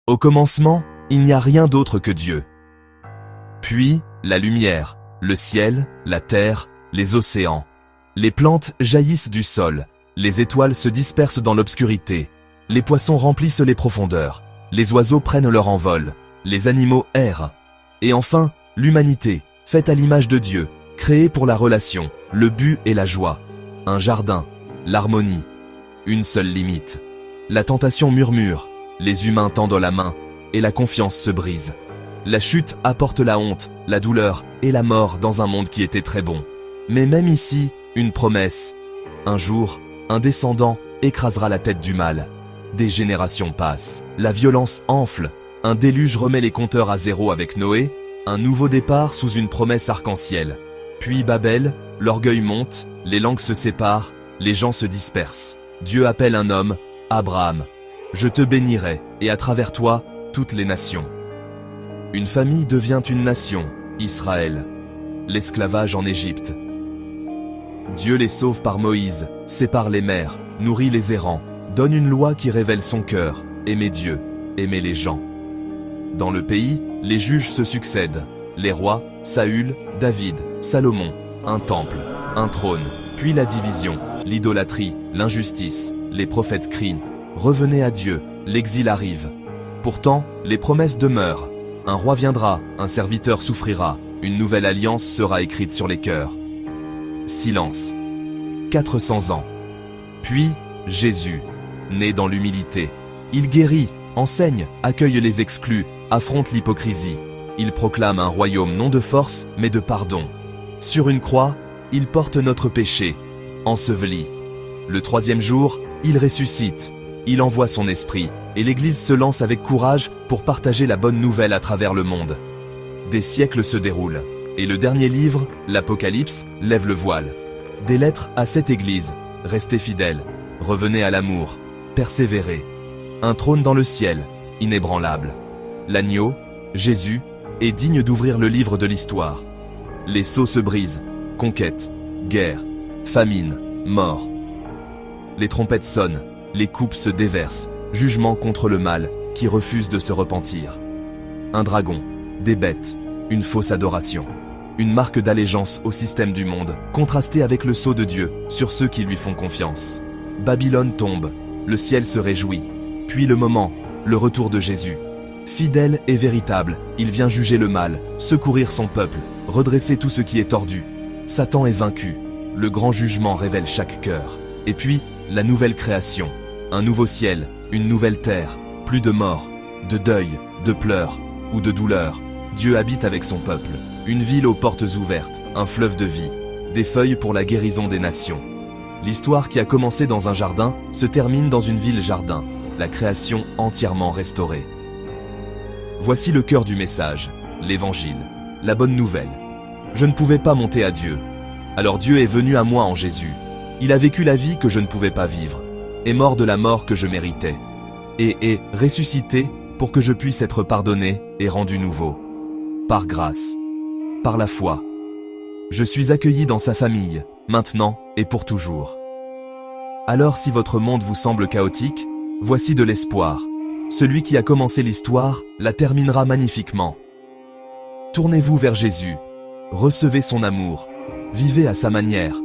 Au commencement, il n'y a rien d'autre que Dieu. Puis, la lumière, le ciel, la terre, les océans. Les plantes jaillissent du sol, les étoiles se dispersent dans l'obscurité, les poissons remplissent les profondeurs, les oiseaux prennent leur envol, les animaux errent. Et enfin, l'humanité, faite à l'image de Dieu, créée pour la relation, le but et la joie. Un jardin, l'harmonie. Une seule limite. La tentation murmure, les humains tendent la main, et la confiance se brise. La chute apporte la honte, la douleur et la mort dans un monde qui était très bon. Mais même ici, une promesse. Un jour, un descendant écrasera la tête du mal. Des générations passent, la violence enfle, un déluge remet les compteurs à zéro avec Noé, un nouveau départ sous une promesse arc-en-ciel. Puis Babel, l'orgueil monte, les langues se séparent, les gens se dispersent. Dieu appelle un homme, Abraham. Je te bénirai, et à travers toi, toutes les nations. Une famille devient une nation, Israël. L'esclavage en Égypte. Dieu les sauve par Moïse, sépare les mers, nourrit les errants, donne une loi qui révèle son cœur, aimer Dieu, aimer les gens. Dans le pays, les juges se succèdent, les rois, Saül, David, Salomon, un temple, un trône, puis la division, l'idolâtrie, l'injustice, les prophètes crient, revenez à Dieu, l'exil arrive. Pourtant, les promesses demeurent. Un roi viendra, un serviteur souffrira, une nouvelle alliance sera écrite sur les cœurs. Silence. 400 ans. Puis, Jésus, né dans l'humilité. Il guérit, enseigne, accueille les exclus, affronte l'hypocrisie. Il proclame un royaume non de force, mais de pardon. Sur une croix, il porte notre péché, enseveli. Le troisième jour, il ressuscite. Il envoie son esprit, et l'Église se lance avec courage pour partager la bonne nouvelle à travers le monde. Des siècles se déroulent, et le dernier livre, l'Apocalypse, lève le voile. Des lettres à cette Église, restez fidèles, revenez à l'amour, persévérez. Un trône dans le ciel, inébranlable. L'agneau, Jésus, est digne d'ouvrir le livre de l'histoire. Les sceaux se brisent, conquête, guerre, famine, mort. Les trompettes sonnent, les coupes se déversent, jugement contre le mal, qui refuse de se repentir. Un dragon, des bêtes, une fausse adoration. Une marque d'allégeance au système du monde, contrastée avec le sceau de Dieu, sur ceux qui lui font confiance. Babylone tombe, le ciel se réjouit. Puis le moment, le retour de Jésus. Fidèle et véritable, il vient juger le mal, secourir son peuple, redresser tout ce qui est tordu. Satan est vaincu. Le grand jugement révèle chaque cœur. Et puis, la nouvelle création. Un nouveau ciel, une nouvelle terre, plus de mort, de deuil, de pleurs ou de douleur. Dieu habite avec son peuple. Une ville aux portes ouvertes, un fleuve de vie, des feuilles pour la guérison des nations. L'histoire qui a commencé dans un jardin se termine dans une ville-jardin, la création entièrement restaurée. Voici le cœur du message, l'évangile, la bonne nouvelle. Je ne pouvais pas monter à Dieu. Alors Dieu est venu à moi en Jésus. Il a vécu la vie que je ne pouvais pas vivre, est mort de la mort que je méritais, et est ressuscité pour que je puisse être pardonné et rendu nouveau. Par grâce, par la foi. Je suis accueilli dans sa famille, maintenant et pour toujours. Alors si votre monde vous semble chaotique, voici de l'espoir. Celui qui a commencé l'histoire la terminera magnifiquement. Tournez-vous vers Jésus, recevez son amour, vivez à sa manière,